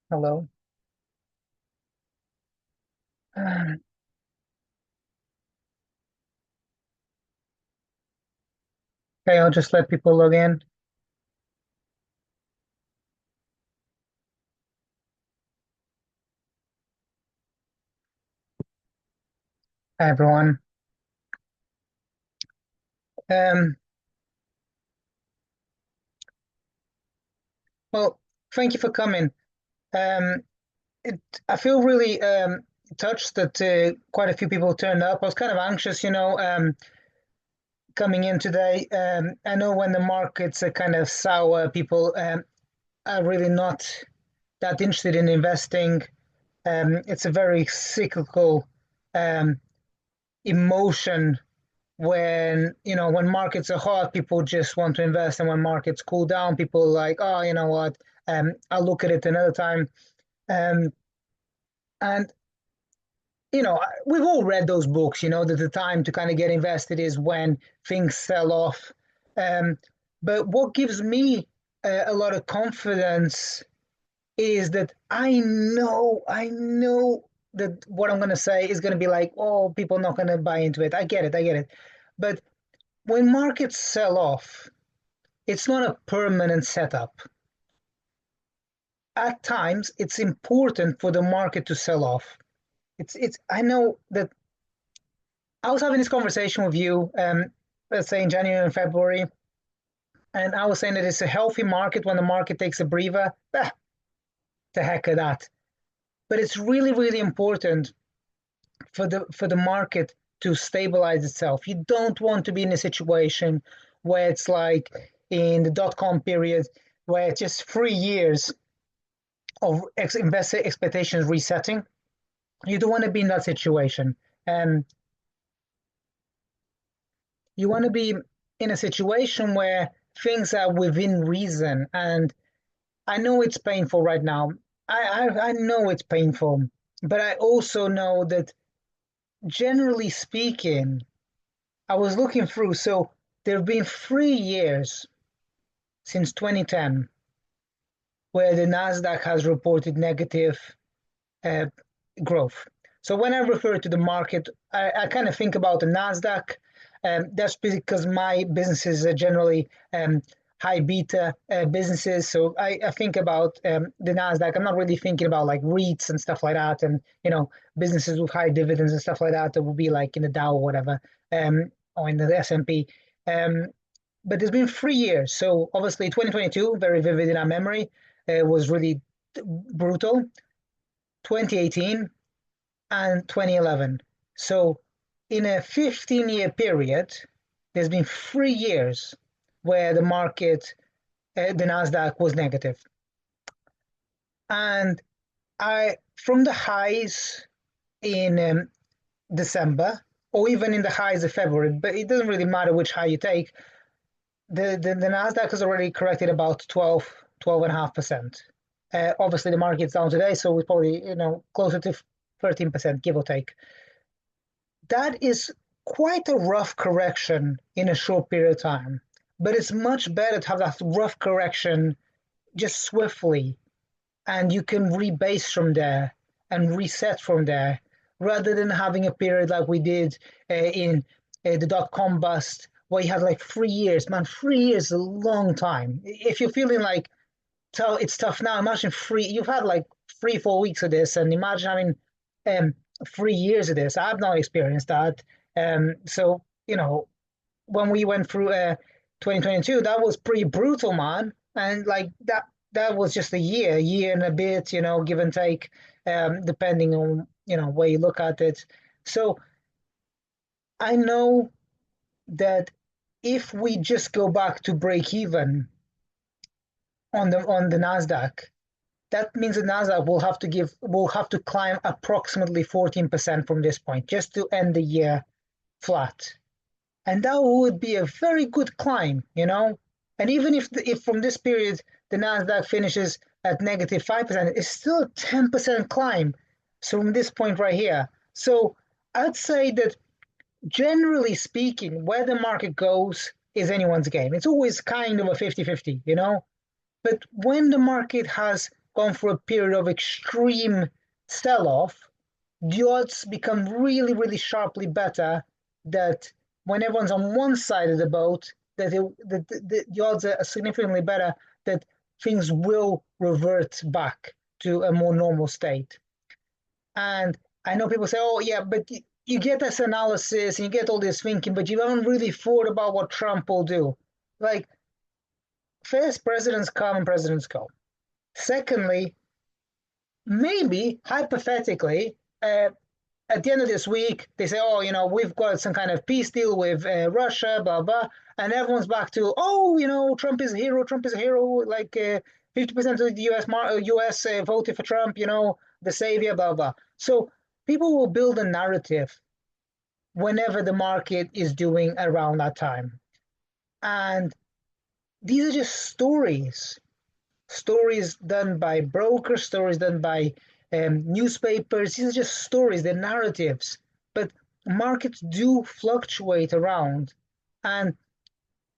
Hello. Okay, I'll just let people log in. Hi, everyone. Um, well, thank you for coming. Um, it, I feel really touched that quite a few people turned up. I was kind of anxious, coming in today. I know when the markets are kind of sour, people are really not that interested in investing. It's a very cyclical um, emotion when markets are hot, people just want to invest, and when markets cool down, people are like, oh, you know what, I'll look at it another time. um and we've all read those books, that the time to kind of get invested is when things sell off. um but what gives me a lot of confidence is that I know that what I'm going to say is going to be like, oh, people are not going to buy into it. I get it, but when markets sell off, it's not a permanent setup. At times, it's important for the market to sell off. I know that I was having this conversation with you, let's say in January and February, and I was saying that it's a healthy market when the market takes a breather. The heck of that. But it's really, really important for the market to stabilize itself. You don't want to be in a situation where it's like in the dot-com period, where it's just 3 years of investor expectations resetting. You don't want to be in that situation. Um, you want to be in a situation where things are within reason. And I know it's painful right now. I know it's painful, but I also know that generally speaking, I was looking through. So there have been 3 years since 2010 where the Nasdaq has reported negative uh, growth. So when I refer to the market, I kind of think about the Nasdaq. That's because my businesses are generally high beta businesses. So I think about the Nasdaq. I'm not really thinking about like REITs and stuff like that, and businesses with high dividends and stuff like that. That would be like in the Dow or whatever, or in the S&P. Um, but there's been 3 years. So obviously 2022, very vivid in our memory, was really brutal. 2018 and 2011. So in a 15-year period, there's been 3 years where the market, the Nasdaq was negative. And from the highs in December, or even in the highs of February, but it doesn't really matter which high you take, the Nasdaq has already corrected about 12.5%. Obviously, the market's down today, so it's probably closer to 13%, give or take. That is quite a rough correction in a short period of time. But it's much better to have that rough correction just swiftly, and you can rebase from there and reset from there, rather than having a period like we did in the dot-com bust, where you had like 3 years. Man, 3 years is a long time. If you're feeling like it's tough now, imagine you've had like 3, 4 weeks of this, and imagine having um 3 years of this. I've not experienced that. So when we went through 2022, that was pretty brutal, man. And like that was just a year and a bit, give and take, depending on where you look at it. So I know that if we just go back to break even on the Nasdaq, that means the Nasdaq will have to climb approximately 14% from this point just to end the year flat. And that would be a very good climb. And even if from this period the Nasdaq finishes at -5%, it's still a 10% climb. So from this point right here, so I'd say that generally speaking, where the market goes is anyone's game. It's always kind of a 50-50. But when the market has gone through a period of extreme sell-off, the odds become really, really sharply better that when everyone's on one side of the boat, the odds are significantly better that things will revert back to a more normal state. And I know people say, oh, yeah, but you get this analysis and you get all this thinking, but you haven't really thought about what Trump will do. Like, first, presidents come and presidents go. Secondly, maybe hypothetically, at the end of this week, they say, oh, we've got some kind of peace deal with Russia, blah, blah. And everyone's back to, oh, Trump is a hero. Trump is a hero. Like 50% of the US voted for Trump, the savior, blah, blah. So people will build a narrative whenever the market is doing around that time. And these are just stories done by brokers, stories done by newspapers. These are just stories, they're narratives. But markets do fluctuate around. And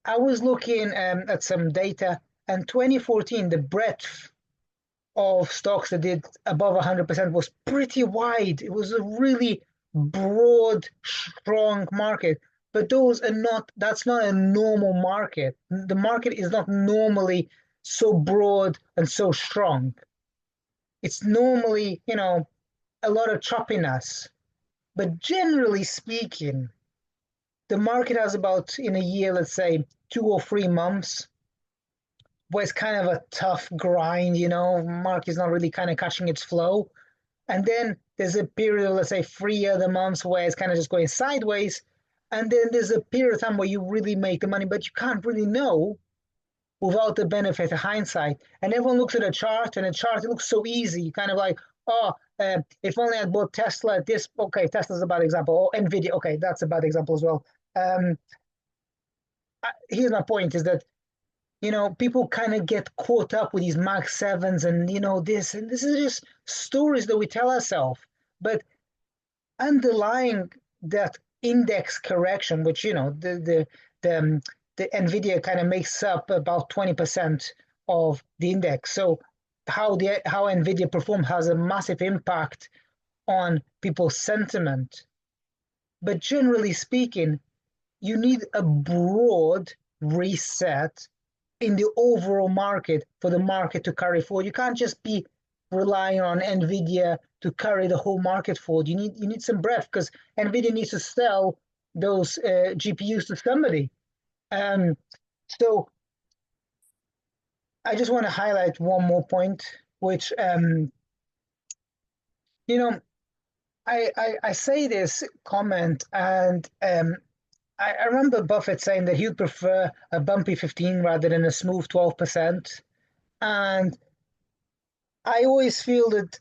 I was looking at some data, and 2014, the breadth of stocks that did above 100% was pretty wide. It was a really broad, strong market. But that's not a normal market. The market is not normally so broad and so strong. It's normally, a lot of choppiness. But generally speaking, the market has about in a year, let's say 2 or 3 months, where it's kind of a tough grind, market's not really kind of catching its flow. And then there's a period of, let's say, 3 other months where it's kind of just going sideways. And then there's a period of time where you really make the money, but you can't really know without the benefit of hindsight. And everyone looks at a chart, and a chart, it looks so easy. You kind of like, oh, if only I'd bought Tesla, okay, Tesla's a bad example. Or Nvidia, okay, that's a bad example as well. Here's my point is that, people kind of get caught up with these Mach 7s and, this is just stories that we tell ourselves. But underlying that index correction, which, the Nvidia kind of makes up about 20% of the index. So how Nvidia performed has a massive impact on people's sentiment. But generally speaking, you need a broad reset in the overall market for the market to carry forward. You can't just be relying on Nvidia to carry the whole market forward. You need some breadth because Nvidia needs to sell those GPUs to somebody. So I just want to highlight one more point, which I say this comment, and I remember Buffett saying that he would prefer a bumpy 15 rather than a smooth 12%. And I always feel that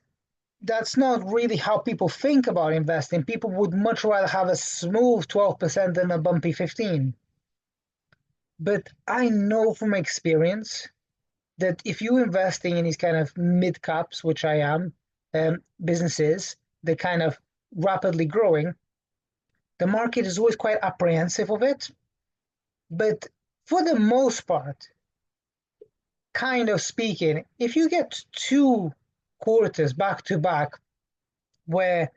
that's not really how people think about investing. People would much rather have a smooth 12% than a bumpy 15. But I know from experience that if you're investing in these kind of mid caps, which I am, businesses, they're kind of rapidly growing, the market is always quite apprehensive of it. But for the most part, kind of speaking, if you get 2 quarters back to back where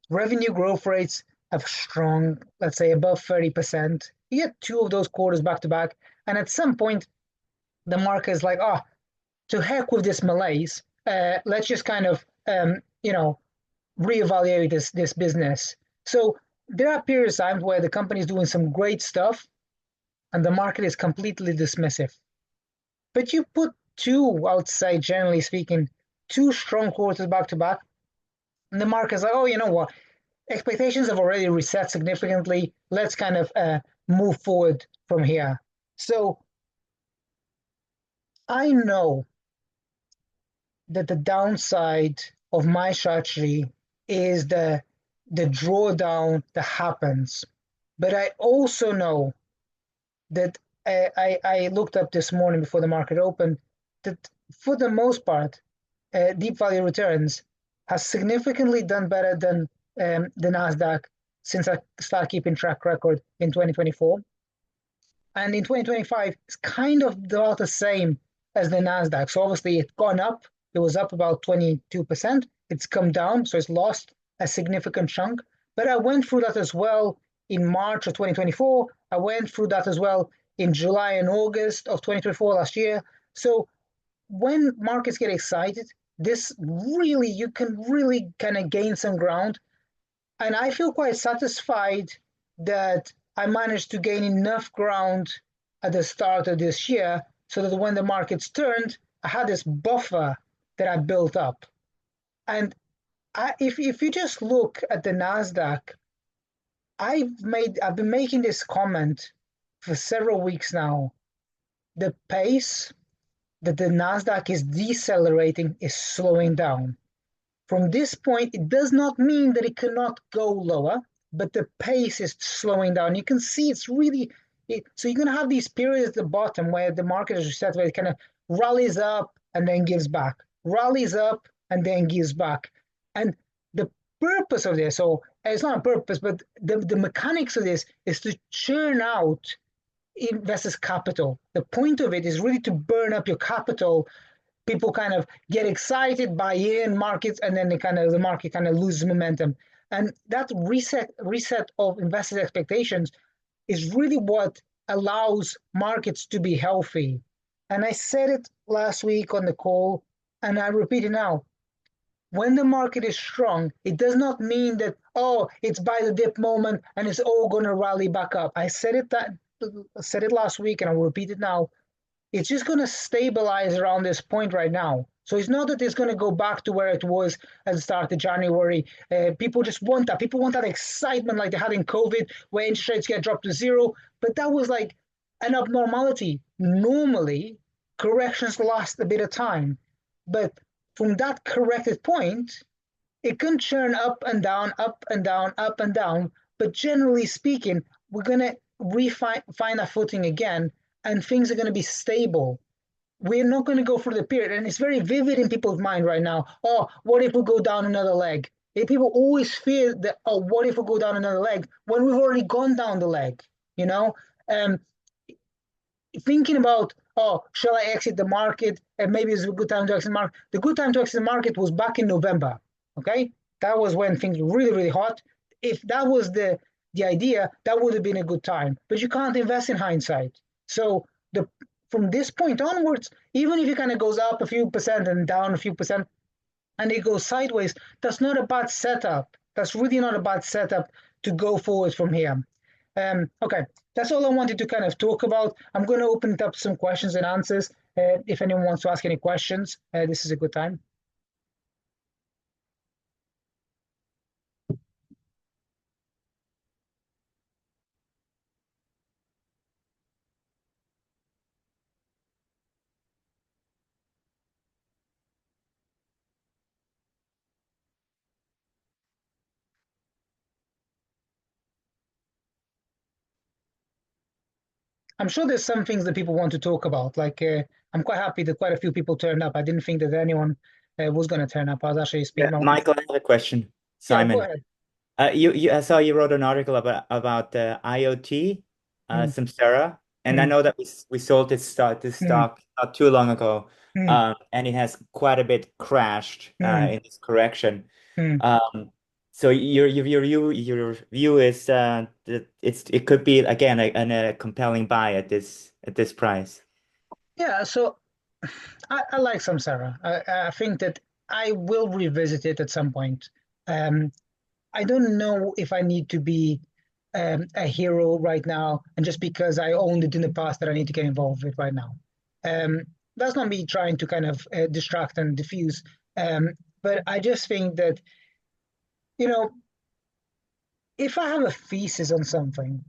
revenue growth rates have strong, let's say above 30%, you get 2 of those quarters back to back, and at some point, the market is like, oh, to heck with this malaise. Let's just kind of, reevaluate this business. So there are periods of time where the company is doing some great stuff, and the market is completely dismissive. But you put I would say, generally speaking, 2 strong quarters back to back, and the market is like, oh, you know what? Expectations have already reset significantly. Let's kind of move forward from here. So I know that the downside of my strategy is the drawdown that happens. But I also know that I looked up this morning before the market opened that for the most part, deep value returns has significantly done better than the Nasdaq since I started keeping track record in 2024. And in 2025, it's kind of about the same as the Nasdaq. So obviously it's gone up, it was up about 22%. It's come down, so it's lost a significant chunk. But I went through that as well in March of 2024. I went through that as well in July and August of 2024 last year. So when markets get excited, this really, you can really kind of gain some ground. And I feel quite satisfied that I managed to gain enough ground at the start of this year so that when the markets turned, I had this buffer that I built up. And if you just look at the Nasdaq, I've been making this comment for several weeks now. The pace that the Nasdaq is decelerating is slowing down. From this point, it does not mean that it cannot go lower, but the pace is slowing down. You can see it's really so you're going to have these periods at the bottom where the market is reset, where it kind of rallies up and then gives back, rallies up and then gives back. And the purpose of this, or it's not a purpose, but the mechanics of this is to churn out investors' capital. The point of it is really to burn up your capital. People kind of get excited, buy in markets, and then the market kind of loses momentum. And that reset of investors' expectations is really what allows markets to be healthy. And I said it last week on the call, and I repeat it now. When the market is strong, it does not mean that, oh, it's by the dip moment and it's all going to rally back up. I said it last week, and I'll repeat it now. It's just going to stabilize around this point right now. So it's not that it's going to go back to where it was at the start of January. People just want that. People want that excitement like they had in COVID, where interest rates get dropped to zero. But that was like an abnormality. Normally, corrections last a bit of time. But from that corrected point, it can churn up and down, up and down, up and down. But generally speaking, we're going to find a footing again, and things are going to be stable. We're not going to go through the period, and it's very vivid in people's mind right now. Oh, what if we go down another leg? People always fear that, oh, what if we go down another leg when we've already gone down the leg, you know? Thinking about, oh, shall I exit the market? And maybe it's a good time to exit the market. The good time to exit the market was back in November, okay? That was when things were really, really hot. If that was the idea, that would have been a good time. But you can't invest in hindsight. So from this point onwards, even if it kind of goes up a few percent and down a few percent, and it goes sideways, that's not a bad setup. That's really not a bad setup to go forward from here. Okay, that's all I wanted to kind of talk about. I'm going to open it up some questions and answers. If anyone wants to ask any questions, this is a good time. I'm sure there's some things that people want to talk about. Like, I'm quite happy that quite a few people turned up. I didn't think that anyone was going to turn up. I was actually speaking. Yeah, Michael, I have a question. Yeah, go Simon, ahead. I saw you wrote an article about IoT, Mm, Samsara, and I mm, know that we sold this mm, stock not too long ago, mm, and it has quite a bit crashed mm, in this correction. mm. Um, so your view is that it could be again a compelling buy at this price. Yeah, so I like Samsara. I think that I will revisit it at some point. Um, I don't know if I need to be a hero right now, and just because I owned it in the past that I need to get involved with right now. Um, that's not me trying to kind of distract and diffuse. But I just think that, you know, if I have a thesis on something,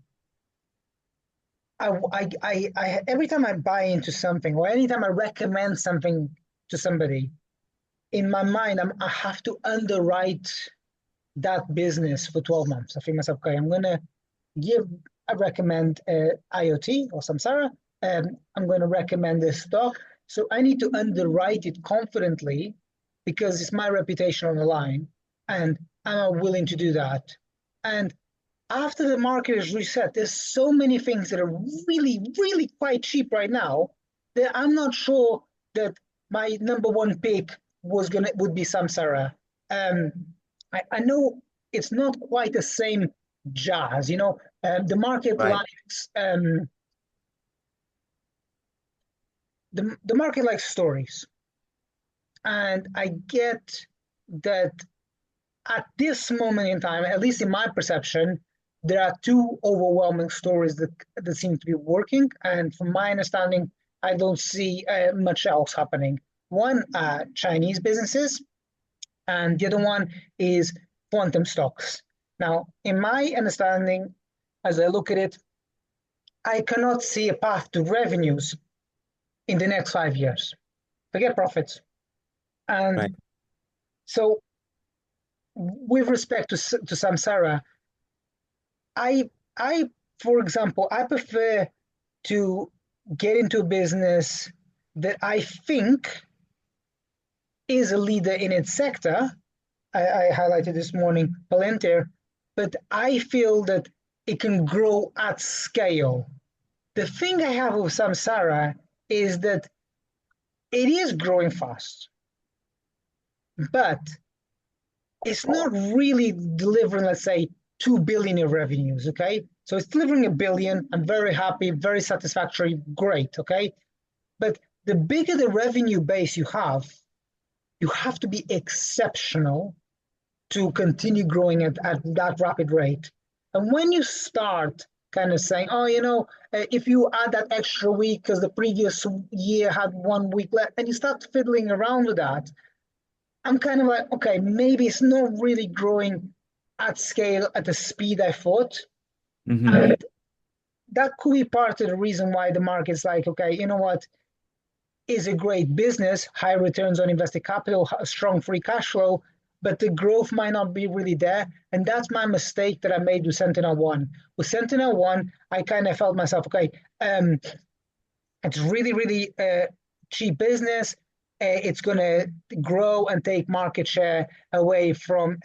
every time I buy into something or anytime I recommend something to somebody, in my mind, I have to underwrite that business for 12 months. I think myself, okay, I'm going to give, I recommend IoT or Samsara. I'm going to recommend this stock. So I need to underwrite it confidently because it's my reputation on the line. And I'm willing to do that. And after the market is reset, there's so many things that are really, really quite cheap right now that I'm not sure that my number one pick would be Samsara. Um, I know it's not quite the same jazz, you know. The market Right. likes the market likes stories, and I get that at this moment in time, at least in my perception, there are two overwhelming stories that seem to be working, and from my understanding, I don't see much else happening. One, Chinese businesses, and the other one is quantum stocks. Now, in my understanding, as I look at it, I cannot see a path to revenues in the next 5 years. Forget profits. Right. And so, with respect to Samsara, I, I, for example, I prefer to get into a business that I think is a leader in its sector. I highlighted this morning Palantir, but I feel that it can grow at scale. The thing I have with Samsara is that it is growing fast, but it's not really delivering, let's say, 2 billion in revenues. Okay. So it's delivering a billion. I'm very happy, very satisfactory, great. Okay. But the bigger the revenue base you have to be exceptional to continue growing at that rapid rate. And when you start kind of saying, oh, if you add that extra week because the previous year had 1 week left, and you start fiddling around with that, I'm kind of like, okay, maybe it's not really growing at scale at the speed I thought. Mm-hmm. And that could be part of the reason why the market's like, okay, you know what? Is a great business, high returns on invested capital, strong free cash flow, but the growth might not be really there. And that's my mistake that I made with Sentinel One. With Sentinel One, I kind of felt myself, okay, it's really, really cheap business. It's going to grow and take market share away from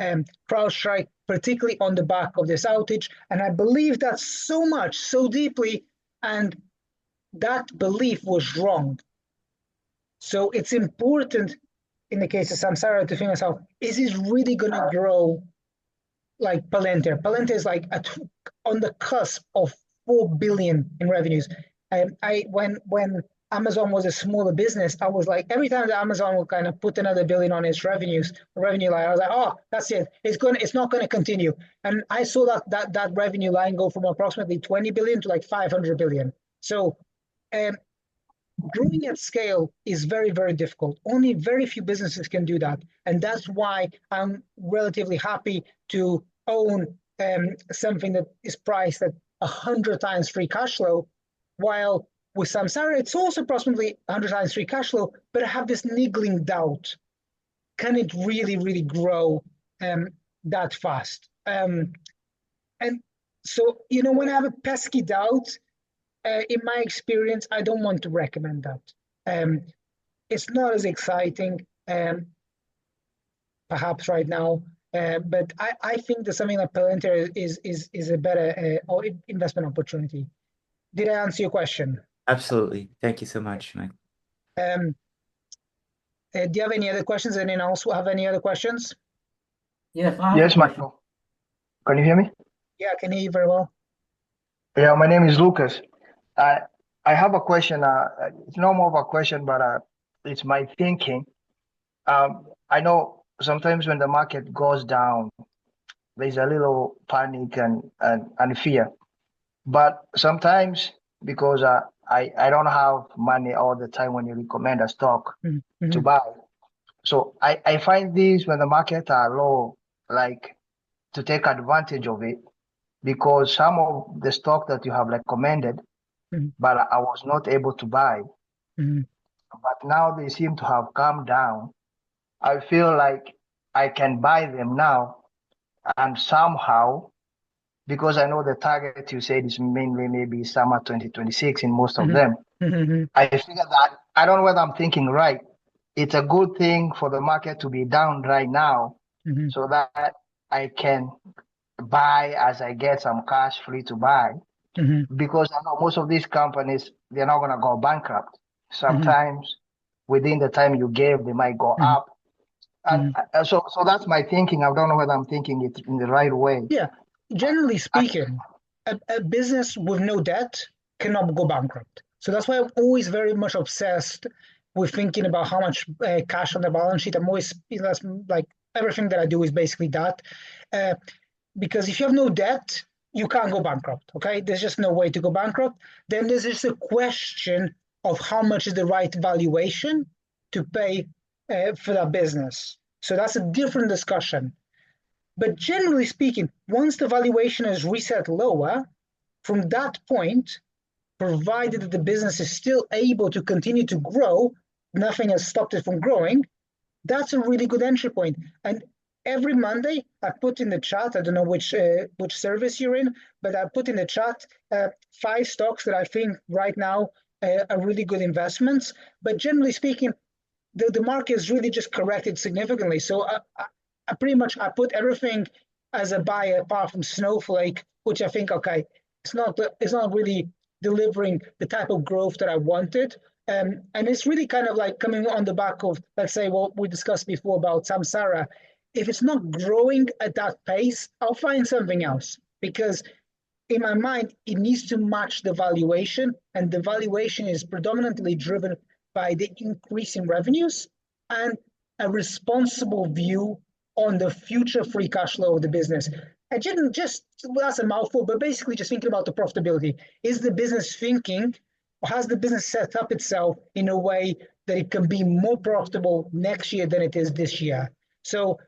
CrowdStrike, particularly on the back of this outage. And I believe that so much, so deeply, and that belief was wrong. So it's important in the case of Samsara to think myself, is this really going to grow like Palantir? Palantir is like on the cusp of 4 billion in revenues. When Amazon was a smaller business, I was like, every time that Amazon will kind of put another billion on its revenue line, I was like, oh, that's it. It's not going to continue. And I saw that revenue line go from approximately 20 billion to like 500 billion. So um, growing at scale is very, very difficult. Only very few businesses can do that. And that's why I'm relatively happy to own something that is priced at 100 times free cash flow, while with Samsara, it's also approximately 100 times free cash flow, but I have this niggling doubt. Can it really, really grow that fast? And so, when I have a pesky doubt, in my experience, I don't want to recommend that. Um, it's not as exciting, perhaps right now, but I think that something like Palantir is a better investment opportunity. Did I answer your question? Absolutely. Thank you so much, Mike. Um, do you have any other questions? Anyone else have any other questions? Yes, I have a Yes, question. Michael. Can you hear me? Yeah, I can hear you very well. Yeah, my name is Lucas. I I have a question. It's not more of a question, but it's my thinking. I know sometimes when the market goes down, there's a little panic and fear. But sometimes because I don't have money all the time when you recommend a stock to Mm-hmm. buy. So I find this when the market are low, like to take advantage of it because some of the stock that you have recommended, Mm-hmm. but I was not able to buy. Mm-hmm. But now they seem to have come down. I feel like I can buy them now and somehow, because I know the target you said is mainly maybe summer 2026 in most of them. Mm-hmm. I figure that I don't know whether I'm thinking right. It's a good thing for the market to be down right now Mm-hmm. so that I can buy as I get some cash free to buy. Mm-hmm. Because I know most of these companies, they're not going to go bankrupt. Mm-hmm. Sometimes within the time you gave, they might go Mm-hmm. up. And so that's my thinking. I don't know whether I'm thinking it in the right way. Yeah, generally speaking, a business with no debt cannot go bankrupt. So that's why I'm always very much obsessed with thinking about how much cash on the balance sheet. I'm always, that's like everything that I do is basically that. Because if you have no debt, you can't go bankrupt. Okay, there's just no way to go bankrupt. Then there's just a question of how much is the right valuation to pay for that business. So that's a different discussion. But generally speaking, once the valuation is reset lower, from that point, provided that the business is still able to continue to grow, nothing has stopped it from growing, that's a really good entry point. And every Monday, I put in the chat, I don't know which service you're in, but I put in the chat 5 stocks that I think right now are really good investments. But generally speaking, the market has really just corrected significantly. So I pretty much I put everything as a buy apart from Snowflake, which I think it's not really delivering the type of growth that I wanted. And it's really kind of like coming on the back of, let's say, what we discussed before about Samsara. If it's not growing at that pace, I'll find something else, because in my mind, it needs to match the valuation, and the valuation is predominantly driven by the increase in revenues and a responsible view on the future free cash flow of the business. I didn't just, that's a mouthful, but basically just thinking about the profitability. Is the business thinking, or has the business set up itself in a way that it can be more profitable next year than it is this year? So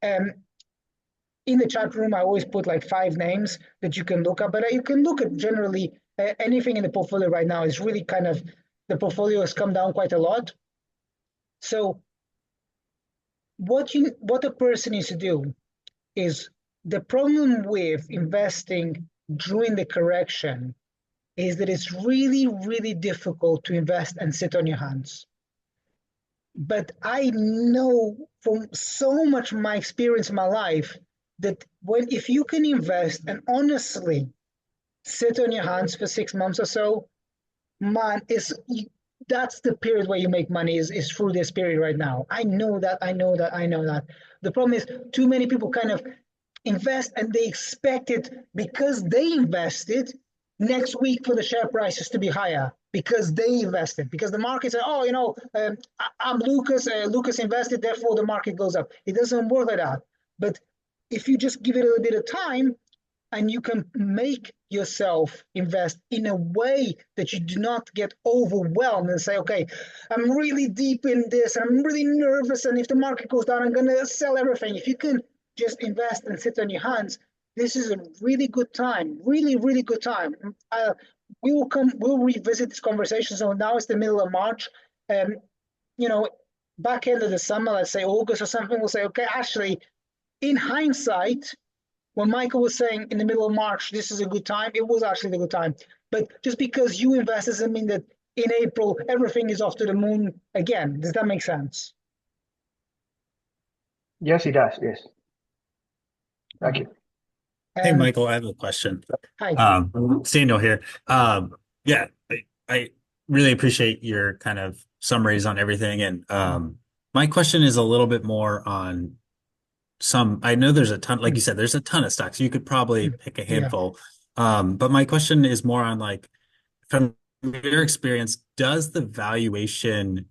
in the chat room, I always put like 5 names that you can look up, but you can look at generally anything in the portfolio right now is really kind of, the portfolio has come down quite a lot. So what a person needs to do is, the problem with investing during the correction is that it's really, really difficult to invest and sit on your hands. But I know from so much of my experience in my life that if you can invest and honestly sit on your hands for 6 months or so, man, that's the period where you make money is through this period right now. I know that. The problem is too many people kind of invest and they expect it, because they invested, next week for the share prices to be higher because they invested, because the market said, oh, I'm Lucas, Lucas invested, therefore the market goes up. It doesn't work like that. But if you just give it a little bit of time, and you can make yourself invest in a way that you do not get overwhelmed and say, okay, I'm really deep in this, and I'm really nervous, and if the market goes down, I'm going to sell everything. If you can just invest and sit on your hands, this is a really good time, really, really good time. We'll revisit this conversation. So now it's the middle of March. Back end of the summer, let's say August or something, we'll say, okay, actually, in hindsight, when Michael was saying in the middle of March, this is a good time, it was actually a good time. But just because you invest doesn't mean that in April, everything is off to the moon again. Does that make sense? Yes, it does. Yes. Thank you. Hey, Michael, I have a question. Hi. It's Daniel here. Yeah, I really appreciate your kind of summaries on everything. And my question is a little bit more on I know there's a ton, like you said, there's a ton of stocks. You could probably pick a handful. But my question is more on, like, from your experience, does the valuation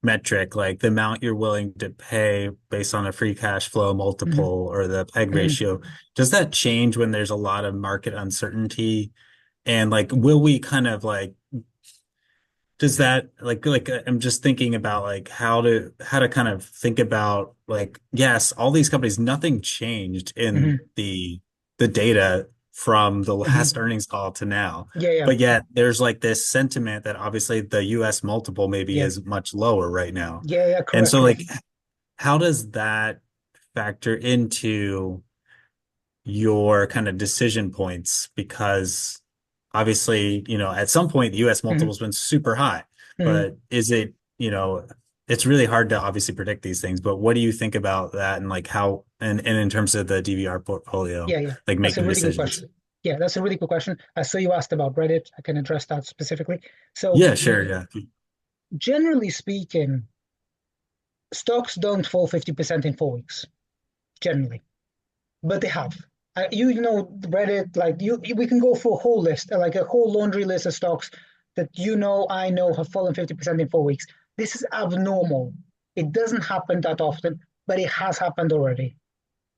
metric, like the amount you're willing to pay based on a free cash flow multiple or the PEG ratio, does that change when there's a lot of market uncertainty? And like, will we kind of like, does that like I'm just thinking about like how to kind of think about, like, yes, all these companies, nothing changed in the data from the last earnings call to now. Yeah. But yet there's like this sentiment that obviously the US multiple maybe is much lower right now. Yeah, correct. And so like, how does that factor into your kind of decision points? Because obviously, at some point the US multiple's been super high, but is it, it's really hard to obviously predict these things, but what do you think about that, and like how, and in terms of the DVR portfolio, like making decisions? Good question. Yeah, that's a really good question. I saw you asked about Reddit. I can address that specifically. So yeah, sure. Yeah. Generally speaking, stocks don't fall 50% in 4 weeks, generally, but they have. You know, Reddit, like we can go through a whole list, like a whole laundry list of stocks that I know have fallen 50% in 4 weeks. This is abnormal. It doesn't happen that often, but it has happened already.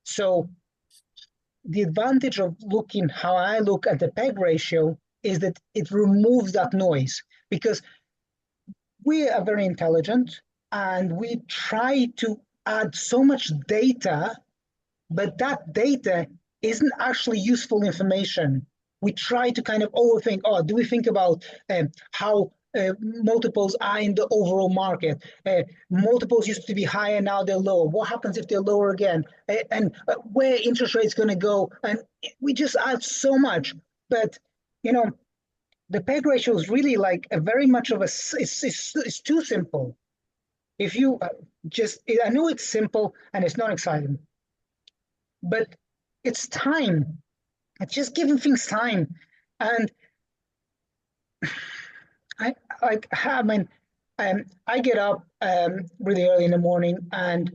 So the advantage of looking how I look at the PEG ratio is that it removes that noise, because we are very intelligent and we try to add so much data, but that data isn't actually useful information. We try to kind of overthink, oh, do we think about how multiples are in the overall market? Multiples used to be higher, now they're lower. What happens if they're lower again? And where interest rates going to go? And we just add so much. But, you know, the PEG ratio is really like a very much of a, it's too simple. If you I know it's simple and it's not exciting, but it's time. It's just giving things time. And I get up really early in the morning, and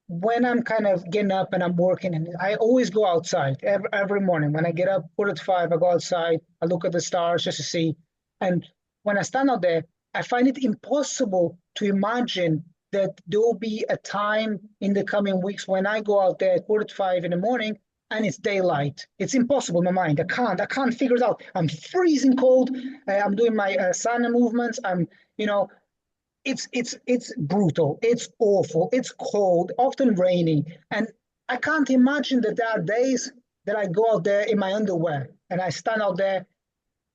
when I'm kind of getting up and I'm working, and I always go outside every morning. When I get up, 4 to 5, I go outside, I look at the stars just to see. And when I stand out there, I find it impossible to imagine that there will be a time in the coming weeks when I go out there at 4 to 5 in the morning and it's daylight. It's impossible in my mind. I can't figure it out. I'm freezing cold. I'm doing my sauna movements. It's brutal. It's awful. It's cold, often rainy. And I can't imagine that there are days that I go out there in my underwear and I stand out there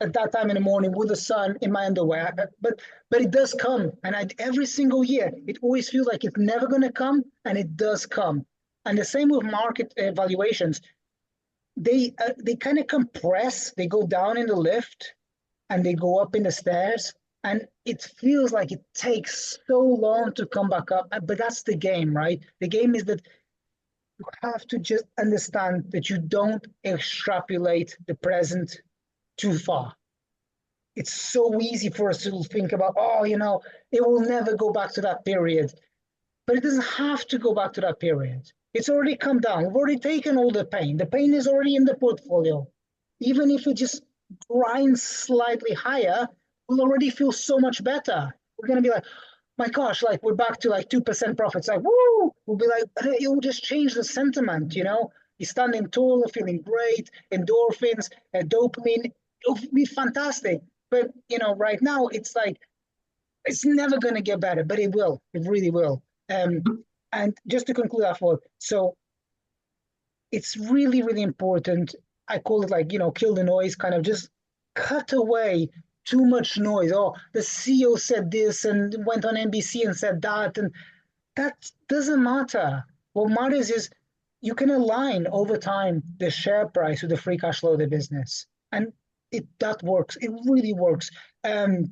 at that time in the morning with the sun in my underwear. But it does come. And every single year, it always feels like it's never going to come, and it does come. And the same with market valuations. They kind of compress. They go down in the lift and they go up in the stairs. And it feels like it takes so long to come back up. But that's the game, right? The game is that you have to just understand that you don't extrapolate the present too far. It's so easy for us to think about, oh, it will never go back to that period. But it doesn't have to go back to that period. It's already come down. We've already taken all the pain. The pain is already in the portfolio. Even if it just grinds slightly higher, we'll already feel so much better. We're going to be like, my gosh, like we're back to like 2% profits. Like, woo! We'll be like, it will just change the sentiment, You're standing tall, feeling great, endorphins, dopamine. It'll be fantastic. But, right now it's like, it's never going to get better, but it will. It really will. And just to conclude that thought, so it's really, really important. I call it like, kill the noise, kind of just cut away too much noise. Oh, the CEO said this and went on NBC and said that, and that doesn't matter. What matters is you can align over time the share price with the free cash flow of the business. And that works. It really works. When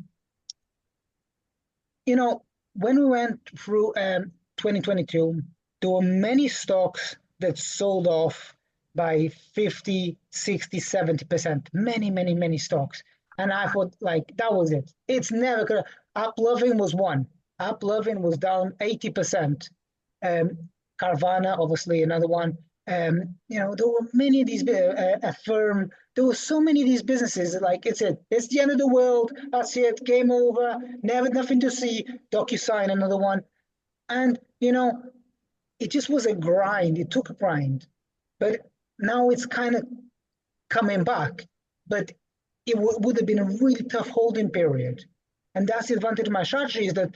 we went through 2022, there were many stocks that sold off by 50, 60, 70%. Many, many, many stocks. And I thought, like, that was it. It's never going to. AppLovin was one. AppLovin was down 80%. Carvana, obviously, another one. There were many of these, Affirm. There were so many of these businesses. Like, it's it. It's the end of the world. That's it. Game over. Nothing to see. DocuSign, another one. And, it just was a grind. It took a grind. But now it's kind of coming back. But it would have been a really tough holding period. And that's the advantage of my strategy, is that,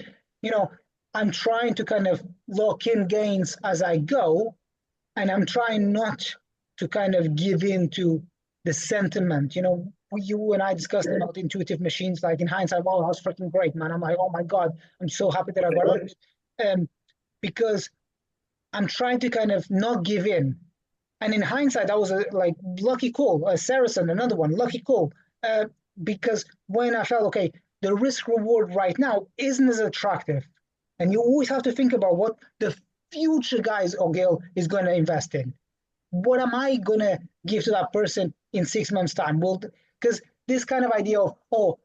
I'm trying to kind of lock in gains as I go, and I'm trying not to kind of give in to the sentiment. You and I discussed about intuitive machines, like in hindsight, wow, that was freaking great, man. I'm like, oh my God, I'm so happy that I got it. Because I'm trying to kind of not give in. And in hindsight, that was a like lucky call. Saracen, another one, lucky call. Because when I felt, okay, the risk reward right now isn't as attractive. And you always have to think about what the future guys or girl is going to invest in. What am I going to give to that person in 6 months' time? Well, because this kind of idea of,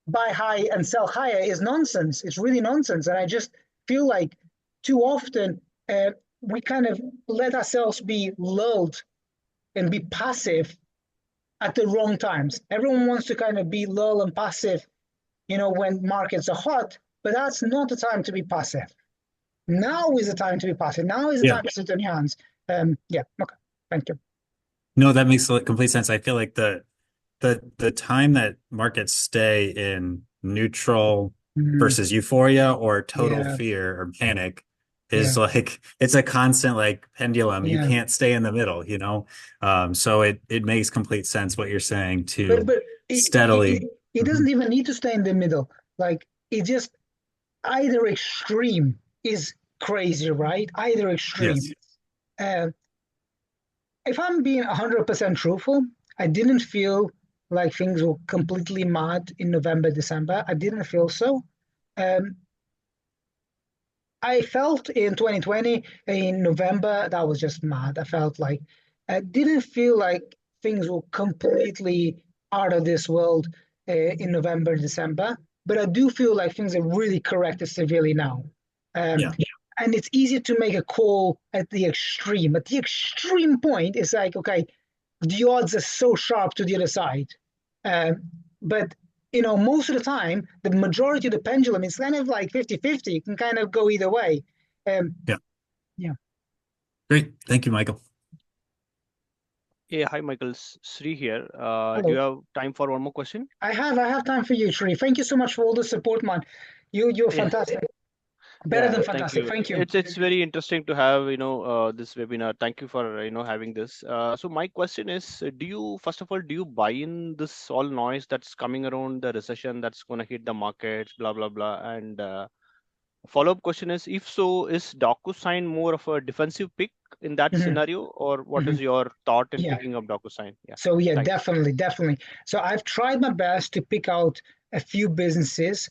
buy high and sell higher is nonsense. It's really nonsense. And I just feel like too often we kind of let ourselves be lulled and be passive at the wrong times. Everyone wants to kind of be lull and passive, when markets are hot, but that's not the time to be passive. Now is the time to be passive. Now is the Yeah. time to sit on your hands. Yeah, okay, thank you. No, that makes complete sense. I feel like the time that markets stay in neutral versus euphoria or total Yeah. fear or panic is like it's a constant like pendulum. You Yeah. can't stay in the middle, so it makes complete sense what you're saying to But steadily. it doesn't even need to stay in the middle. Like it just either extreme is crazy, right? Either extreme. Yes. If I'm being 100% truthful, I didn't feel like things were completely mad in November, December. I didn't feel so. I felt in 2020, in November, that was just mad. I felt like I didn't feel like things were completely out of this world in November, December, but I do feel like things are really corrected severely now. Yeah. And it's easier to make a call at the extreme. At the extreme point, it's like, okay, the odds are so sharp to the other side. But most of the time, the majority of the pendulum is kind of like 50-50. It can kind of go either way. Yeah. Great. Thank you, Michael. Yeah, hi, Michael. Sri here. Do Hello. you have time for one more question? I have time for you, Sri. Thank you so much for all the support, man. You're Yeah. fantastic. Better Yeah, than thank fantastic. you. Thank you. It's very interesting to have this webinar. Thank you for having this. So my question is, first of all, do you buy in this all noise that's coming around the recession that's going to hit the markets, blah blah blah? And follow-up question is, if so, is DocuSign more of a defensive pick in that scenario, or what is your thought in picking up DocuSign? Yeah. So yeah, Thanks. definitely. So I've tried my best to pick out a few businesses.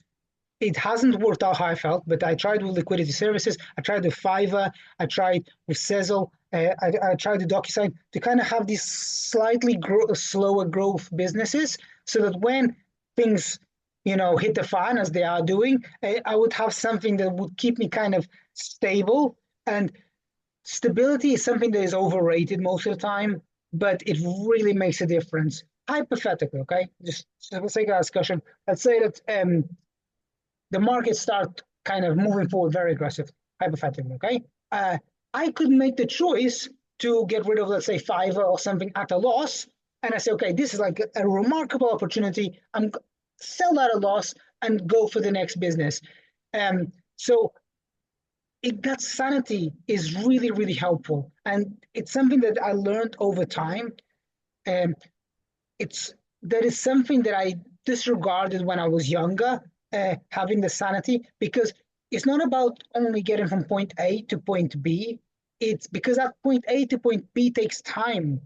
It hasn't worked out how I felt, but I tried with liquidity services. I tried with Fiverr. I tried with Sezzle. I tried with DocuSign to kind of have these slightly slower growth businesses, so that when things, hit the fan as they are doing, I would have something that would keep me kind of stable. And stability is something that is overrated most of the time, but it really makes a difference. Hypothetically, okay, just for the sake of discussion, let's say that the markets start kind of moving forward very aggressive, hypothetically, okay? I could make the choice to get rid of, let's say, Fiverr or something at a loss. And I say, okay, this is like a remarkable opportunity. I'm sell that at a loss and go for the next business. So that sanity is really, really helpful. And it's something that I learned over time. That is something that I disregarded when I was younger, having the sanity, because it's not about only getting from point A to point B. It's because that point A to point B takes time,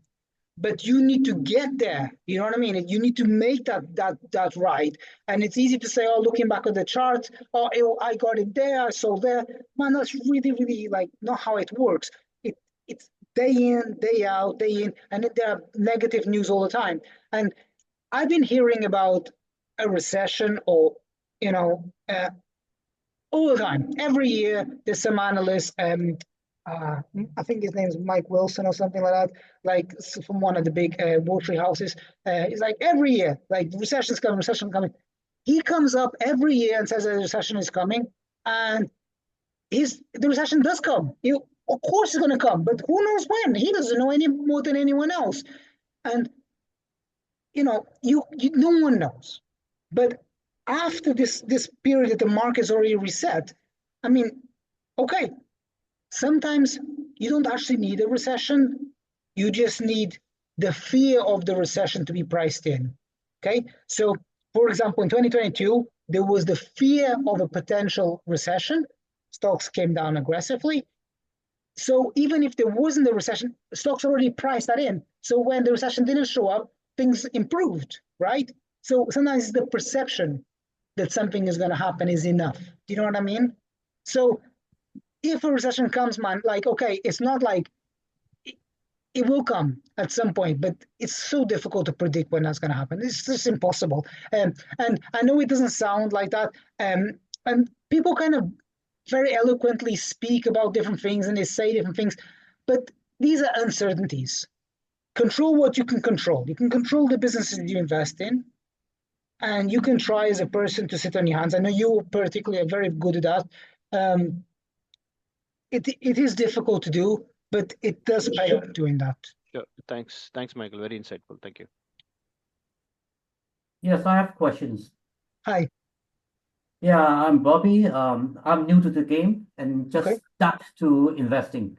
but you need to get there. You know what I mean? You need to make that ride. And it's easy to say, oh, looking back at the chart, oh, I got it there, I sold there. Man, that's really, really like not how it works. It's day in, day out, day in, and there are negative news all the time. And I've been hearing about a recession or, all the time. Every year, there's some analyst, I think his name is Mike Wilson or something like that, like from one of the big Wall Street houses. He's like, every year, like, recession's coming. He comes up every year and says a recession is coming, and the recession does come. Of course it's going to come, but who knows when? He doesn't know any more than anyone else. And no one knows. But after this period that the market's already reset, I mean, okay, sometimes you don't actually need a recession. You just need the fear of the recession to be priced in. Okay, so for example, in 2022, there was the fear of a potential recession. Stocks came down aggressively. So even if there wasn't a recession, stocks already priced that in. So when the recession didn't show up, things improved, right? So sometimes the perception that something is going to happen is enough. Do you know what I mean? So if a recession comes, man, like, okay, it's not like it will come at some point, but it's so difficult to predict when that's going to happen. It's just impossible. And I know it doesn't sound like that. And people kind of very eloquently speak about different things and they say different things, but these are uncertainties. Control what you can control. You can control the businesses you invest in, and you can try as a person to sit on your hands. I know you particularly are very good at that. It is difficult to do, but it does pay off doing that. Sure. Thanks, Michael. Very insightful. Thank you. Yes, I have questions. Hi. Yeah, I'm Bobby. I'm new to the game and just Okay. start to investing.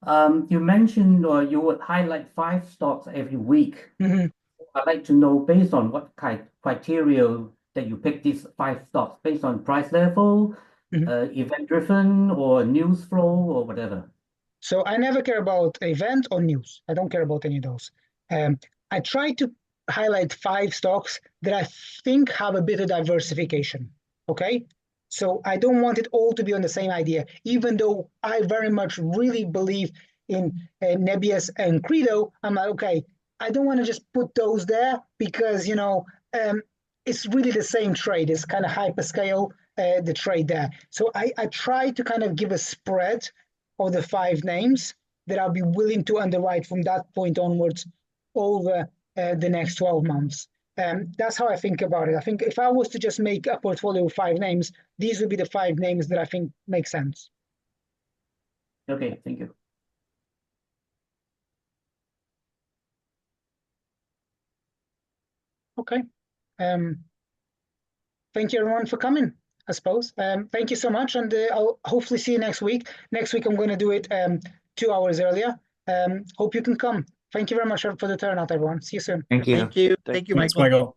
You mentioned or you would highlight 5 stocks every week. Mm-hmm. I'd like to know based on what criteria that you pick these 5 stocks, based on price level, event driven, or news flow, or whatever. So I never care about event or news. I don't care about any of those. I try to highlight 5 stocks that I think have a bit of diversification. Okay. So I don't want it all to be on the same idea, even though I very much really believe in Nebius and Credo. I'm like, okay, I don't want to just put those there because, it's really the same trade. It's kind of hyperscale, the trade there. So I try to kind of give a spread of the 5 names that I'll be willing to underwrite from that point onwards over the next 12 months. That's how I think about it. I think if I was to just make a portfolio of 5 names, these would be the 5 names that I think make sense. Okay, thank you. Okay. Thank you everyone for coming, I suppose. Thank you so much, and I'll hopefully see you next week. Next week I'm going to do it 2 hours earlier. Hope you can come. Thank you very much for the turnout, everyone. See you soon. Thank you. Thank you. Thank Thank you, Thanks, Michael. Michael.